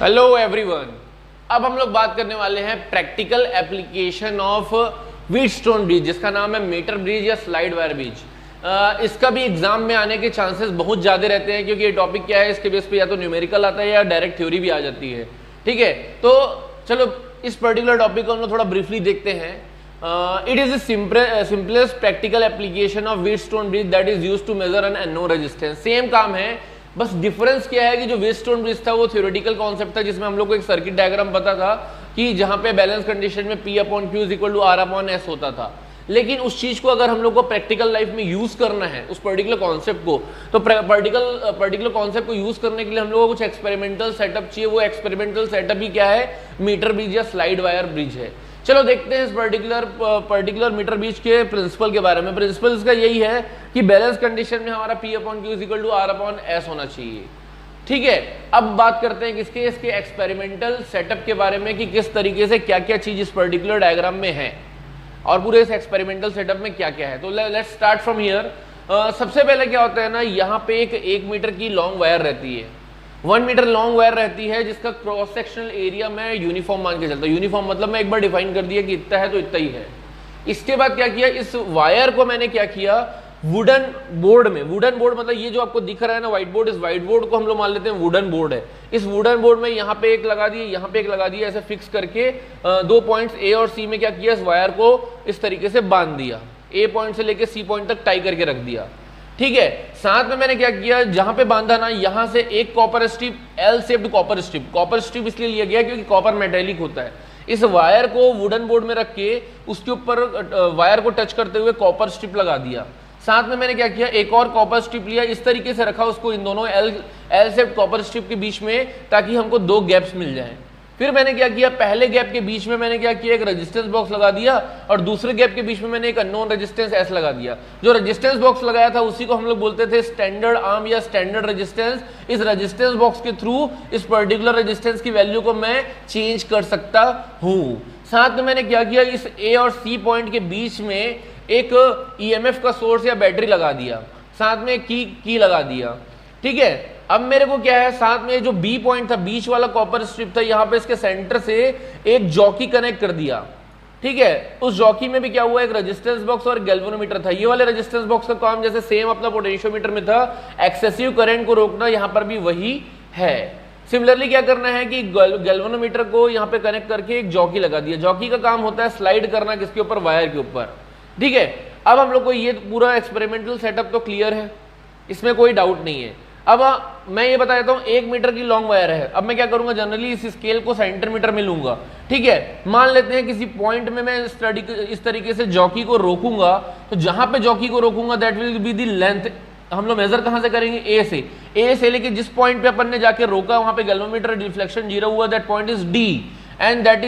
Hello everyone. अब हम लोग बात करने वाले हैं practical application of Wheatstone bridge, जिसका नाम है मीटर ब्रिज या स्लाइड वायर ब्रिज। इसका भी एग्जाम में आने के चांसेस बहुत ज्यादा रहते हैं, क्योंकि ये टॉपिक क्या है, इसके बेस पे या तो न्यूमेरिकल आता है या डायरेक्ट थ्योरी भी आ जाती है। ठीक है, तो चलो इस पर्टिकुलर टॉपिक को हम लोग थोड़ा ब्रीफली देखते हैं। It is simplest practical application of Wheatstone bridge that is used to measure an unknown resistance. Same काम है, बस डिफरेंस क्या है कि जो व्हीटस्टोन ब्रिज था वो थ्योरेटिकल कॉन्सेप्ट था, जिसमें हम लोग को एक सर्किट डायग्राम पता था कि जहां पे बैलेंस कंडीशन में P/Q is equal to R/S होता था। लेकिन उस चीज को अगर हम लोग को प्रैक्टिकल लाइफ में यूज करना है, उस पर्टिकुलर कॉन्सेप्ट को, तो पर्टिकुलर कॉन्सेप्ट को यूज करने के लिए हम लोग को कुछ एक्सपेरिमेंटल सेटअप चाहिए। वो एक्सपेरिमेंटल सेटअप ही क्या है, मीटर ब्रिज या स्लाइड वायर ब्रिज है। चलो देखते हैं इस पर्टिकुलर मीटर ब्रिज के प्रिंसिपल के बारे में। प्रिंसिपल इसका यही है कि बैलेंस कंडीशन में हमारा P/Q is equal to R/S होना चाहिए। ठीक है, अब बात करते हैं इसके एक्सपेरिमेंटल सेटअप के बारे में कि किस तरीके से क्या क्या चीज इस पर्टिकुलर डायग्राम में है और पूरे इस एक्सपेरिमेंटल सेटअप में क्या क्या है। तो लेट्स स्टार्ट फ्रॉम हियर। सबसे पहले क्या होता है ना, यहाँ पे एक मीटर की लॉन्ग वायर रहती है, 1 मीटर लॉन्ग वायर रहती है, जिसका क्रॉस सेक्शनल एरिया मैं यूनिफॉर्म मान के चलता हूँ। यूनिफॉर्म मतलब मैं एक बार डिफाइन कर दिया कि इतना है तो इतना ही है। इसके बाद क्या किया, इस वायर को मैंने क्या किया, वुडन बोर्ड में, वुडन बोर्ड मतलब ये जो आपको दिख रहा है ना व्हाइट बोर्ड, इस व्हाइट बोर्ड को हम लोग मान लेते हैं वुडन बोर्ड है। इस वुडन बोर्ड में यहाँ पे एक लगा दिए, यहाँ पे एक लगा दिया, ऐसे फिक्स करके 2 पॉइंट्स A और C में क्या किया, इस वायर को इस तरीके से बांध दिया, A पॉइंट से लेके C पॉइंट तक टाई करके रख दिया। ठीक है, साथ में मैंने क्या किया, जहां पे बांधा ना, यहां से एक copper strip, L shaped copper strip इसलिए लिया गया क्योंकि कॉपर मेटेलिक होता है। इस वायर को वुडन बोर्ड में रख के उसके ऊपर वायर को टच करते हुए कॉपर स्ट्रिप लगा दिया। साथ में मैंने क्या किया, एक और कॉपर स्ट्रिप लिया, इस तरीके से रखा उसको इन दोनों L शेप्ड कॉपर स्ट्रिप के बीच में, ताकि हमको 2 गैप्स मिल जाएं। फिर मैंने क्या किया, पहले गैप के बीच में मैंने क्या किया, एक रेजिस्टेंस बॉक्स लगा दिया, और दूसरे गैप के बीच में मैंने एक अननोन रेजिस्टेंस S लगा दिया। जो रेजिस्टेंस बॉक्स लगाया था उसी को हम लोग बोलते थे स्टैंडर्ड आर्म या स्टैंडर्ड रेजिस्टेंस। इस रेजिस्टेंस बॉक्स के थ्रू इस पर्टिकुलर रेजिस्टेंस की वैल्यू को मैं चेंज कर सकता हूँ। साथ में मैंने क्या किया, इस A और C पॉइंट के बीच में एक EMF का सोर्स या बैटरी लगा दिया, साथ में की लगा दिया। ठीक है, अब मेरे को क्या है, साथ में जो B पॉइंट था, बीच वाला कॉपर स्ट्रिप था, यहाँ पे इसके सेंटर से एक जॉकी कनेक्ट कर दिया। ठीक है, उस जॉकी में भी क्या हुआ, एक रेजिस्टेंस बॉक्स और गैल्वेनोमीटर था। ये वाले रेजिस्टेंस बॉक्स का काम जैसे सेम अपना पोटेंशियोमीटर में था, एक्सेसिव करंट को रोकना, यहाँ पर भी वही है। सिमिलरली क्या करना है कि गैल्वेनोमीटर को यहाँ पे कनेक्ट करके एक जॉकी लगा दिया। जॉकी का काम होता है स्लाइड करना, किसके ऊपर, वायर के ऊपर। ठीक है, अब हम लोग को ये पूरा एक्सपेरिमेंटल सेटअप तो क्लियर है, इसमें कोई डाउट नहीं है। अब मैं ये बता देता हूँ, 1 मीटर की लॉन्ग वायर है। अब मैं क्या करूंगा, जनरली इस स्केल को सेंटीमीटर में लूंगा। ठीक है, मान लेते हैं किसी पॉइंट में मैं इस तरीके से जॉकी को रोकूंगा, तो जहां पे जॉकी को रोकूंगा that will be the length. हम लोग मेजर कहां से करेंगे, ए से लेके जिस पॉइंट पे अपन ने जाके रोका वहां पे गैल्वेनोमीटर डिफ्लेक्शन 0 हुआ, that point is D and that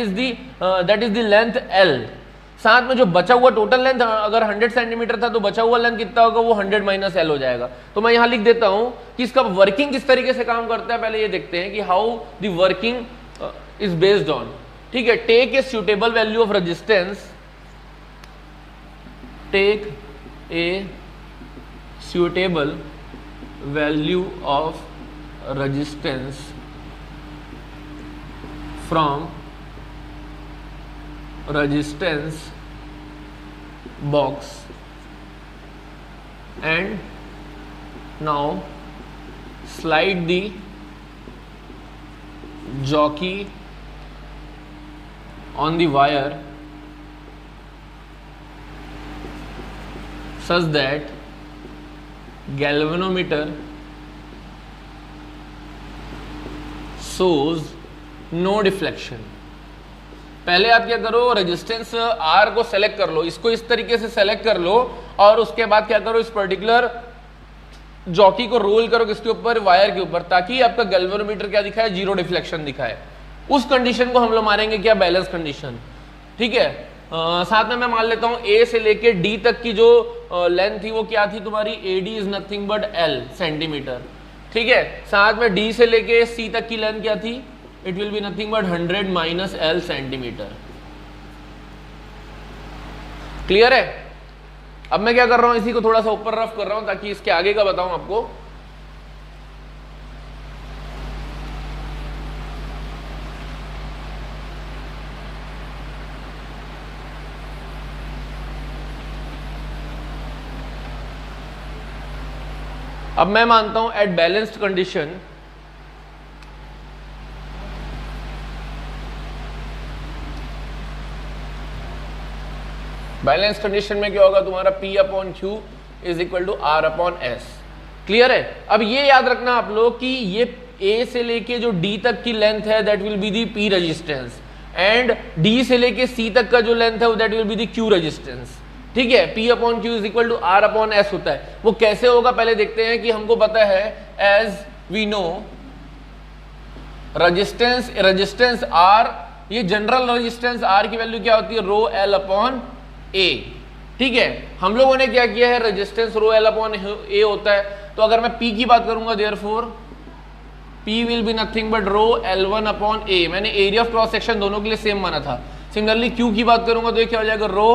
is the length L। साथ में जो बचा हुआ टोटल लेंथ, अगर 100 सेंटीमीटर था तो बचा हुआ लेंथ कितना होगा, वो 100 माइनस L हो जाएगा। तो मैं यहां लिख देता हूं कि इसका वर्किंग किस तरीके से काम करता है। पहले ये देखते हैं कि how the working is based on. ठीक है, take a suitable value of resistance, take a suitable value of resistance from resistance box and now slide the jockey on the wire such that galvanometer shows no deflection। पहले आप क्या करो, resistance R को select कर लो, इसको इस तरीके से सेलेक्ट कर लो, और उसके बाद क्या करो, इस पर्टिकुलर जॉकी को रोल करो किसके ऊपर, वायर के ऊपर, ताकि आपका गैल्वेनोमीटर क्या दिखाए, 0 डिफ्लेक्शन दिखाए। उस कंडीशन को हम लोग मारेंगे क्या, बैलेंस कंडीशन। ठीक है, साथ में मैं मान लेता हूं A से लेके D तक की जो लेंथ थी वो क्या थी तुम्हारी, AD is nothing but L centimetre. ठीक है, साथ में D से लेके C तक की लेंथ क्या थी, it will be nothing but 100 minus L centimetre. Clear है। अब मैं क्या कर रहा हूं, इसी को थोड़ा सा ऊपर रफ कर रहा हूं ताकि इसके आगे का बताऊं आपको। अब मैं मानता हूं at balanced condition balance condition में क्या होगा तुम्हारा P upon Q is equal to R upon S। Clear है। अब ये याद रखना आप लोग कि ये A से लेके जो D तक की लेंथ है that will be the P resistance and D से लेके C तक का जो लेंथ है that will be the Q resistance. ठीक है, P upon Q is equal to R upon S होता है। वो कैसे होगा पहले देखते हैं कि हमको पता है as we know resistance R, ये जनरल रेजिस्टेंस R की वैल्यू क्या होती है रो L अपॉन A। ठीक है, हम लोगों ने क्या किया है resistance rho L upon A होता है, तो अगर मैं P की बात करूंगा therefore P will be nothing but rho L1 upon A। मैंने एरिया ऑफ क्रॉस सेक्शन दोनों के लिए सेम माना था। सिमिलरली Q की बात करूंगा तो ये क्या हो जाएगा रो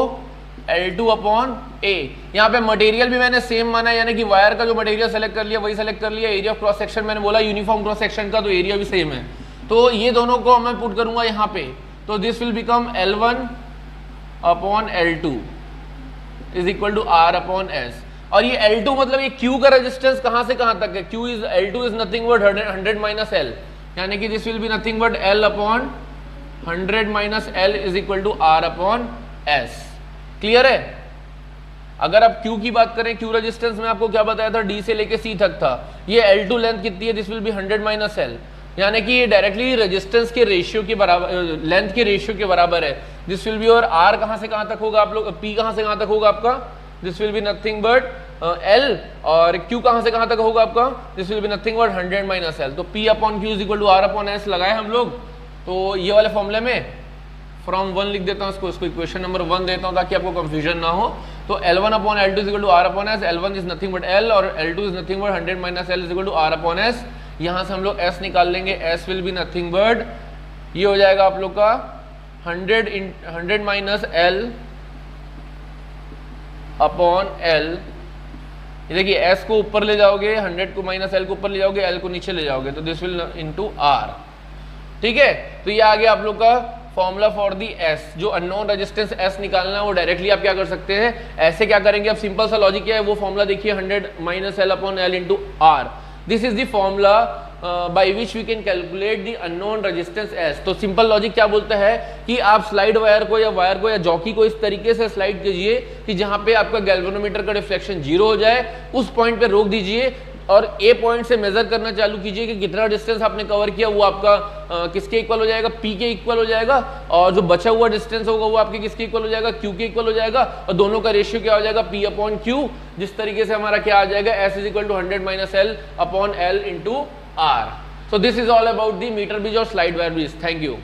L2 अपॉन A। यहाँ पे मटेरियल भी मैंने सेम माना है, यानी कि वायर का जो मटेरियल सेलेक्ट कर लिया वही सेलेक्ट कर लिया। एरिया ऑफ क्रॉस सेक्शन मैंने बोला यूनिफॉर्म क्रॉस सेक्शन का, तो एरिया भी सेम है, तो ये दोनों को मैं पुट करूंगा यहाँ पे, तो this will become L1 upon L2 is equal to R upon S। और ये L2 मतलब ये Q का रेजिस्टेंस कहां से कहां तक है, L2 is nothing but 100 minus L, यानी कि this will be nothing but L upon 100 minus L is equal to R upon S। Clear है। अगर आप Q की बात करें, Q रेजिस्टेंस में आपको क्या बताया था D से लेके C तक था, ये L2 लेंथ कितनी है, this will B 100 minus L, यानी कि ये डायरेक्टली रेजिस्टेंस के रेशियो के बराबर, लेंथ के रेशियो के बराबर है। दिस विल बी, और R कहां से कहां तक होगा आप लोग, P कहां से कहां तक होगा आपका, this will be nothing but L, और Q कहां से कहां तक होगा आपका, this will be nothing but 100 minus L। तो P upon Q is equal to R upon S लगाए हम लोग, तो ये वाले फॉर्मूले में फ्रॉम 1 लिख देता हूं इसको इक्वेशन नंबर 1 देता हूं ताकि आपको कंफ्यूजन ना हो। तो L1 upon L2 is equal to R upon S, L1 is nothing but L और L2 is nothing but 100 minus L is equal to R upon S। यहां से हम लोग S निकाल लेंगे, S will be nothing but, ये हो जाएगा आप लोग का 100 माइनस L अपॉन L। देखिए S को ऊपर ले जाओगे, 100 को माइनस L को ऊपर ले जाओगे, L को नीचे ले जाओगे, तो दिस विल इनटू R। ठीक है, तो ये आ गया आप लोग का फॉर्मूला फॉर दी S। जो अननोन रेजिस्टेंस S निकालना है वो डायरेक्टली आप क्या कर सकते हैं, ऐसे क्या करेंगे, अब सिंपल सा लॉजिक क्या है, वो फॉर्मूला देखिए 100 minus L upon L into R। This is the formula by which we can calculate the unknown resistance S। तो सिंपल लॉजिक क्या बोलता है कि आप स्लाइड वायर को या जॉकी को इस तरीके से स्लाइड कीजिए कि जहां पे आपका गैल्वेनोमीटर का डिफ्लेक्शन 0 हो जाए, उस पॉइंट पे रोक दीजिए और ए पॉइंट से मेजर करना चालू कीजिए कि कितना डिस्टेंस आपने कवर किया, वो आपका किसके इक्वल हो जाएगा, P के इक्वल हो जाएगा, और जो बचा हुआ डिस्टेंस होगा वो आपके किसके इक्वल हो जाएगा, Q के इक्वल हो जाएगा, और दोनों का रेशियो क्या हो जाएगा, P अपॉन Q। जिस तरीके से हमारा क्या आ जाएगा, S is equal to 100 minus L upon L into R। So this is all about the metre bridge और slide wire bridge. Thank you.